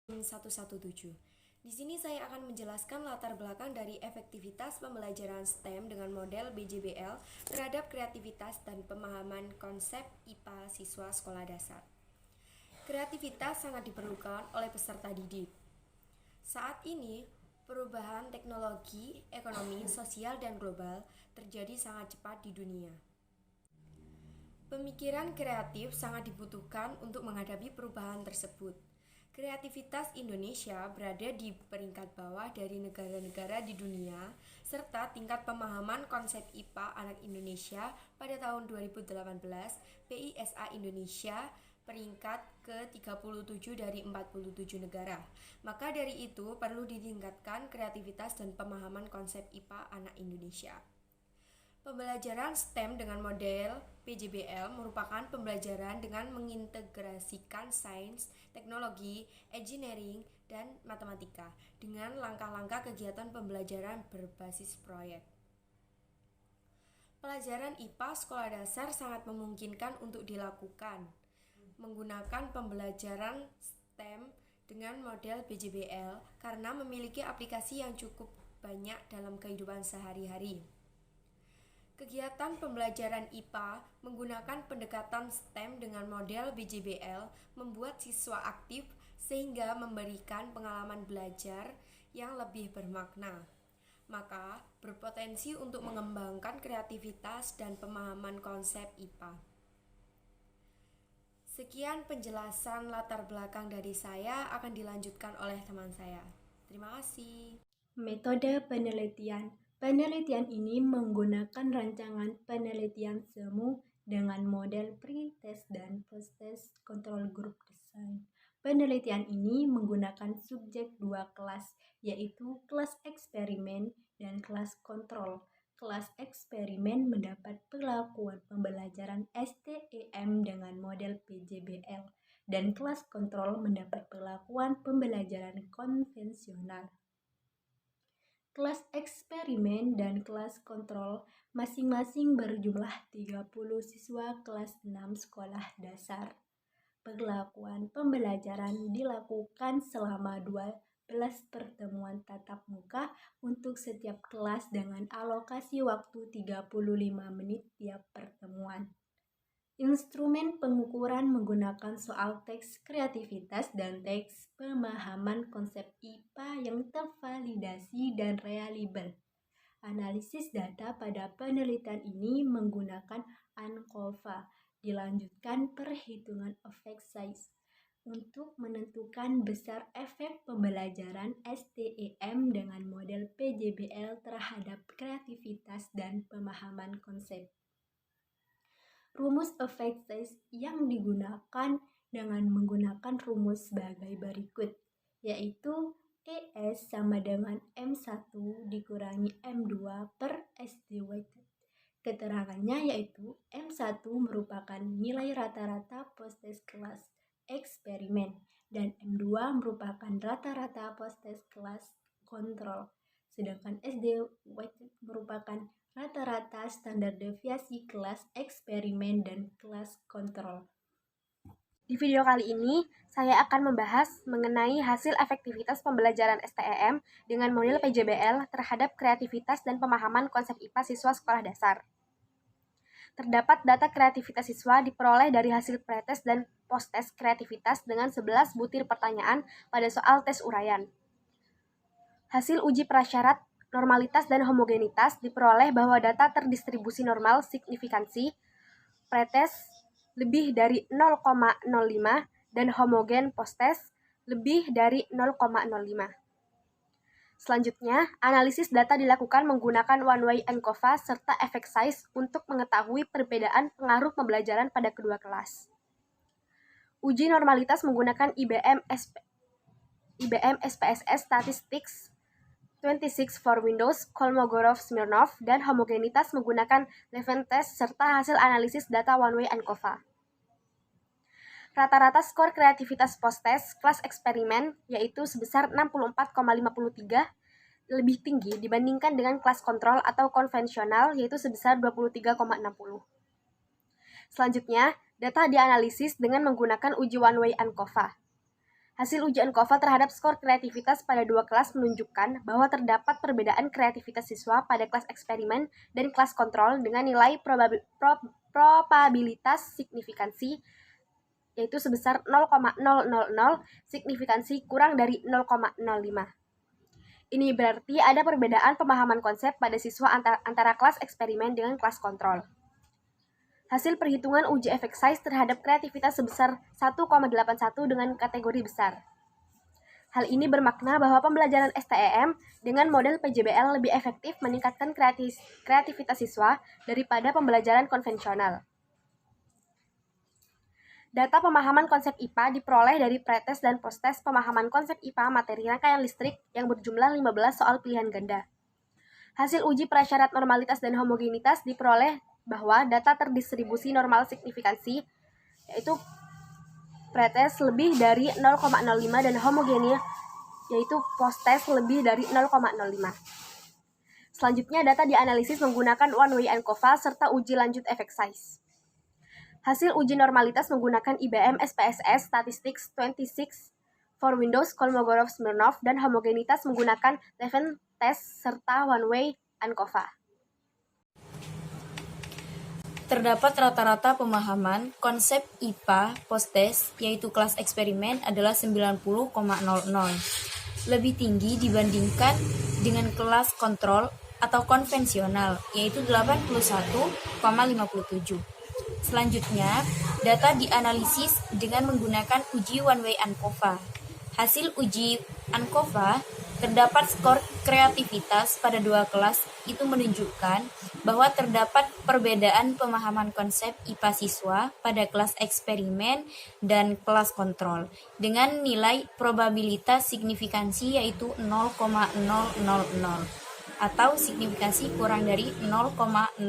117. Di sini saya akan menjelaskan latar belakang dari efektivitas pembelajaran STEM dengan model BJBL terhadap kreativitas dan pemahaman konsep IPA siswa sekolah dasar. Kreativitas sangat diperlukan oleh peserta didik. Saat ini, perubahan teknologi, ekonomi, sosial, dan global terjadi sangat cepat di dunia. Pemikiran kreatif sangat dibutuhkan untuk menghadapi perubahan tersebut. Kreativitas Indonesia berada di peringkat bawah dari negara-negara di dunia, serta tingkat pemahaman konsep IPA anak Indonesia pada tahun 2018, PISA Indonesia peringkat ke-37 dari 47 negara. Maka dari itu perlu ditingkatkan kreativitas dan pemahaman konsep IPA anak Indonesia. Pembelajaran STEM dengan model PJBL merupakan pembelajaran dengan mengintegrasikan sains, teknologi, engineering, dan matematika dengan langkah-langkah kegiatan pembelajaran berbasis proyek. Pelajaran IPA sekolah dasar sangat memungkinkan untuk dilakukan menggunakan pembelajaran STEM dengan model PJBL karena memiliki aplikasi yang cukup banyak dalam kehidupan sehari-hari. Kegiatan pembelajaran IPA menggunakan pendekatan STEM dengan model BJBL membuat siswa aktif sehingga memberikan pengalaman belajar yang lebih bermakna. Maka berpotensi untuk mengembangkan kreativitas dan pemahaman konsep IPA. Sekian penjelasan latar belakang dari saya akan dilanjutkan oleh teman saya. Terima kasih. Metode penelitian. Penelitian ini menggunakan rancangan penelitian semu dengan model pre-test dan post-test control group design. Penelitian ini menggunakan subjek dua kelas, yaitu kelas eksperimen dan kelas kontrol. Kelas eksperimen mendapat perlakuan pembelajaran STEM dengan model PJBL, dan kelas kontrol mendapat perlakuan pembelajaran konvensional. Kelas eksperimen dan kelas kontrol masing-masing berjumlah 30 siswa kelas 6 sekolah dasar. Perlakuan pembelajaran dilakukan selama 12 pertemuan tatap muka untuk setiap kelas dengan alokasi waktu 35 menit tiap pertemuan. Instrumen pengukuran menggunakan soal teks kreativitas dan teks pemahaman konsep IPA yang tervalidasi dan reliable. Analisis data pada penelitian ini menggunakan ANCOVA, dilanjutkan perhitungan effect size untuk menentukan besar efek pembelajaran STEM dengan model PJBL terhadap kreativitas dan pemahaman konsep. Rumus effect size yang digunakan dengan menggunakan rumus sebagai berikut, yaitu ES sama dengan M1 dikurangi M2 per SD weighted. Keterangannya yaitu M1 merupakan nilai rata-rata post-test kelas eksperimen dan M2 merupakan rata-rata post-test kelas kontrol, sedangkan SD weighted merupakan rata-rata standar deviasi kelas eksperimen dan kelas kontrol. Di video kali ini, saya akan membahas mengenai hasil efektivitas pembelajaran STEM dengan model PJBL terhadap kreativitas dan pemahaman konsep IPA siswa sekolah dasar. Terdapat data kreativitas siswa diperoleh dari hasil pretest dan post-test kreativitas dengan 11 butir pertanyaan pada soal tes uraian. Hasil uji prasyarat normalitas dan homogenitas diperoleh bahwa data terdistribusi normal signifikansi pretest lebih dari 0,05 dan homogen post-test lebih dari 0,05. Selanjutnya, analisis data dilakukan menggunakan one-way ANCOVA serta effect size untuk mengetahui perbedaan pengaruh pembelajaran pada kedua kelas. Uji normalitas menggunakan IBM SPSS Statistics 26 for Windows, Kolmogorov-Smirnov, dan homogenitas menggunakan Levene-test serta hasil analisis data one-way ANCOVA. Rata-rata skor kreativitas post-test kelas eksperimen yaitu sebesar 64,53, lebih tinggi dibandingkan dengan kelas kontrol atau konvensional yaitu sebesar 23,60. Selanjutnya, data dianalisis dengan menggunakan uji one-way ANCOVA. Hasil uji ANKOVA terhadap skor kreativitas pada dua kelas menunjukkan bahwa terdapat perbedaan kreativitas siswa pada kelas eksperimen dan kelas kontrol dengan nilai probabilitas signifikansi yaitu sebesar 0,000, signifikansi kurang dari 0,05. Ini berarti ada perbedaan pemahaman konsep pada siswa antara kelas eksperimen dengan kelas kontrol. Hasil perhitungan uji efek size terhadap kreativitas sebesar 1,81 dengan kategori besar. Hal ini bermakna bahwa pembelajaran STEM dengan model PJBL lebih efektif meningkatkan kreativitas siswa daripada pembelajaran konvensional. Data pemahaman konsep IPA diperoleh dari pretest dan posttest pemahaman konsep IPA materi rangkaian listrik yang berjumlah 15 soal pilihan ganda. Hasil uji prasyarat normalitas dan homogenitas diperoleh bahwa data terdistribusi normal signifikansi, yaitu pretest lebih dari 0,05 dan homogeni, yaitu posttest lebih dari 0,05. Selanjutnya, data dianalisis menggunakan one-way ANKOVA serta uji lanjut efek size. Hasil uji normalitas menggunakan IBM SPSS Statistics 26 for Windows Kolmogorov-Smirnov dan homogenitas menggunakan Levin test serta one-way ANKOVA. Terdapat rata-rata pemahaman konsep IPA posttest yaitu kelas eksperimen adalah 90,00, lebih tinggi dibandingkan dengan kelas kontrol atau konvensional yaitu 81,57. Selanjutnya, data dianalisis dengan menggunakan uji one-way ANKOVA. Hasil uji ANKOVA terdapat skor kreativitas pada dua kelas itu menunjukkan bahwa terdapat perbedaan pemahaman konsep IPA siswa pada kelas eksperimen dan kelas kontrol dengan nilai probabilitas signifikansi yaitu 0,000 atau signifikansi kurang dari 0,05.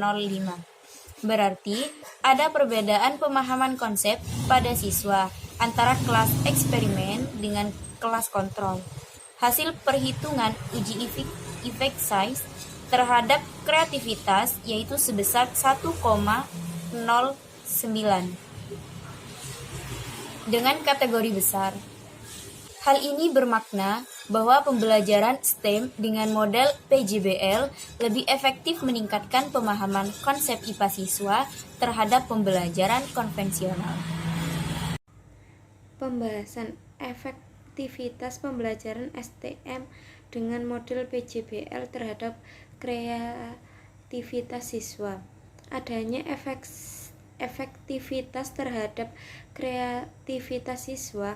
Berarti ada perbedaan pemahaman konsep pada siswa antara kelas eksperimen dengan kelas kontrol. Hasil perhitungan uji efek size terhadap kreativitas yaitu sebesar 1,09 dengan kategori besar. Hal ini bermakna bahwa pembelajaran STEM dengan model PJBL lebih efektif meningkatkan pemahaman konsep IPA siswa terhadap pembelajaran konvensional. Pembahasan efektivitas pembelajaran STM dengan model PJBL terhadap kreativitas siswa. Adanya efektivitas terhadap kreativitas siswa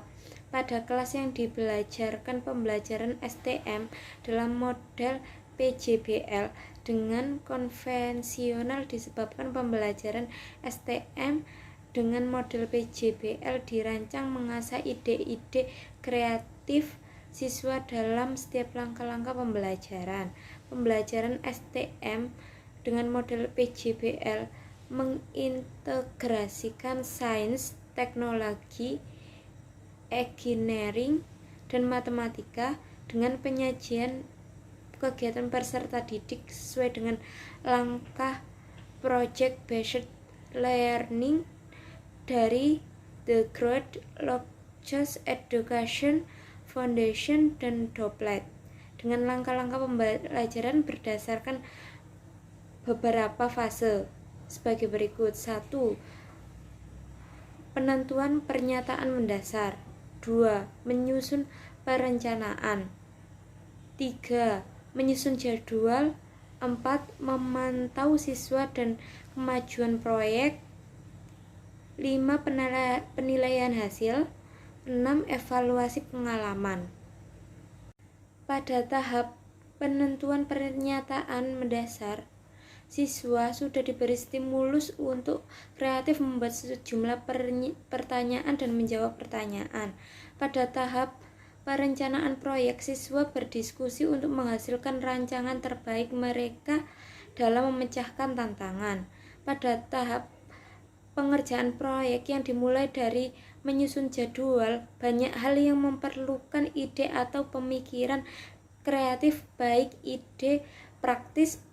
pada kelas yang dibelajarkan pembelajaran STM dalam model PJBL dengan konvensional disebabkan pembelajaran STM dengan model PJBL dirancang mengasah ide-ide kreatif siswa dalam setiap langkah-langkah pembelajaran. Pembelajaran STM dengan model PJBL mengintegrasikan sains, teknologi, engineering, dan matematika dengan penyajian kegiatan peserta didik sesuai dengan langkah project-based learning dari The Growth Logos Education Foundation dan Doplet dengan langkah-langkah pembelajaran berdasarkan beberapa fase sebagai berikut. 1. Penentuan pernyataan mendasar. 2. Menyusun perencanaan. 3. Menyusun jadwal. 4. Memantau siswa dan kemajuan proyek. 5. Penilaian hasil. 6. Evaluasi pengalaman. Pada tahap penentuan pernyataan mendasar, siswa sudah diberi stimulus untuk kreatif membuat sejumlah pertanyaan dan menjawab pertanyaan. Pada tahap perencanaan proyek, siswa berdiskusi untuk menghasilkan rancangan terbaik mereka dalam memecahkan tantangan. Pada tahap pengerjaan proyek yang dimulai dari menyusun jadwal, banyak hal yang memerlukan ide atau pemikiran kreatif, baik ide praktis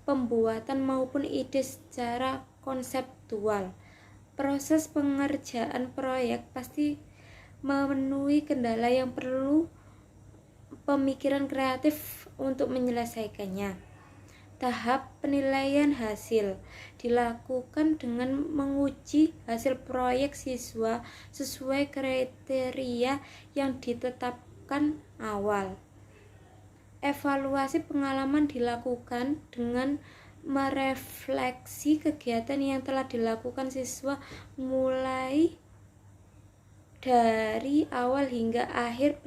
pembuatan maupun ide secara konseptual. Proses pengerjaan proyek pasti memenuhi kendala yang perlu pemikiran kreatif untuk menyelesaikannya. Tahap penilaian hasil dilakukan dengan menguji hasil proyek siswa sesuai kriteria yang ditetapkan awal. Evaluasi pengalaman dilakukan dengan merefleksi kegiatan yang telah dilakukan siswa mulai dari awal hingga akhir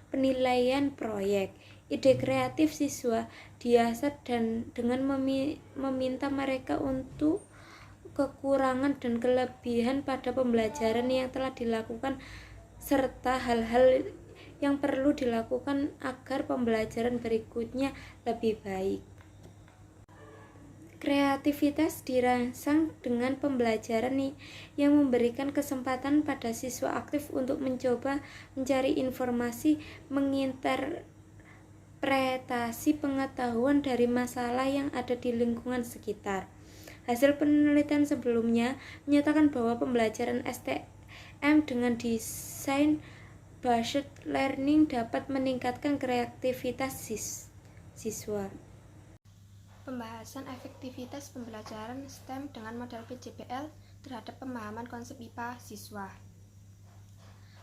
penilaian proyek. Ide kreatif siswa diasah dan dengan meminta mereka untuk kekurangan dan kelebihan pada pembelajaran yang telah dilakukan serta hal-hal yang perlu dilakukan agar pembelajaran berikutnya lebih baik. Kreativitas dirangsang dengan pembelajaran yang memberikan kesempatan pada siswa aktif untuk mencoba mencari informasi, menginterpretasi pengetahuan dari masalah yang ada di lingkungan sekitar. Hasil penelitian sebelumnya menyatakan bahwa pembelajaran STM dengan desain based learning dapat meningkatkan kreativitas siswa. Pembahasan efektivitas pembelajaran STEM dengan model PJBL terhadap pemahaman konsep IPA siswa.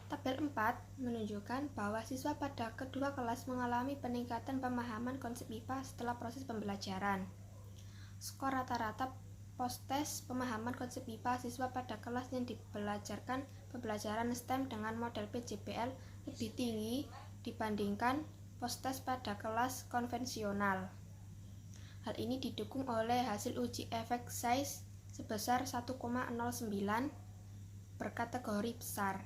Tabel 4 menunjukkan bahwa siswa pada kedua kelas mengalami peningkatan pemahaman konsep IPA setelah proses pembelajaran. Skor rata-rata post-test pemahaman konsep IPA siswa pada kelas yang dibelajarkan pembelajaran STEM dengan model PJBL lebih tinggi dibandingkan post-test pada kelas konvensional. Hal ini didukung oleh hasil uji efek size sebesar 1,09 berkategori besar.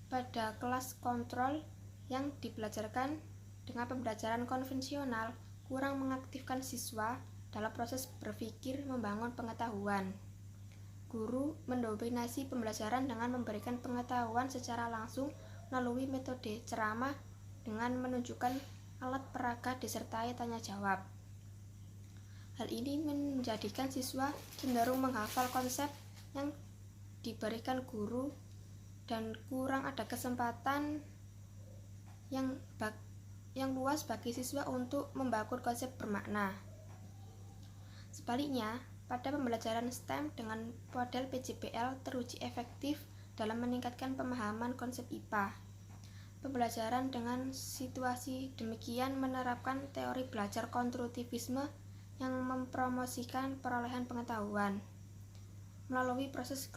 Pada kelas kontrol yang dibelajarkan dengan pembelajaran konvensional kurang mengaktifkan siswa dalam proses berpikir membangun pengetahuan. Guru mendominasi pembelajaran dengan memberikan pengetahuan secara langsung melalui metode ceramah dengan menunjukkan alat peraga disertai tanya jawab. Hal ini menjadikan siswa cenderung menghafal konsep yang diberikan guru dan kurang ada kesempatan yang luas bagi siswa untuk membangun konsep bermakna. Sebaliknya, pada pembelajaran STEM dengan model PJBL teruji efektif dalam meningkatkan pemahaman konsep IPA. Pembelajaran dengan situasi demikian menerapkan teori belajar konstruktivisme yang mempromosikan perolehan pengetahuan melalui proses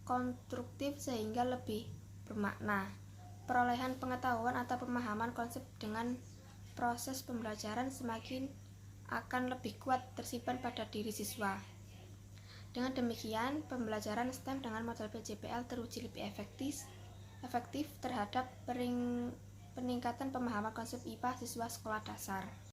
konstruktif sehingga lebih bermakna. Perolehan pengetahuan atau pemahaman konsep dengan proses pembelajaran semakin akan lebih kuat tersimpan pada diri siswa. Dengan demikian, pembelajaran STEM dengan model PJBL teruji lebih efektif terhadap peningkatan pemahaman konsep IPA siswa sekolah dasar.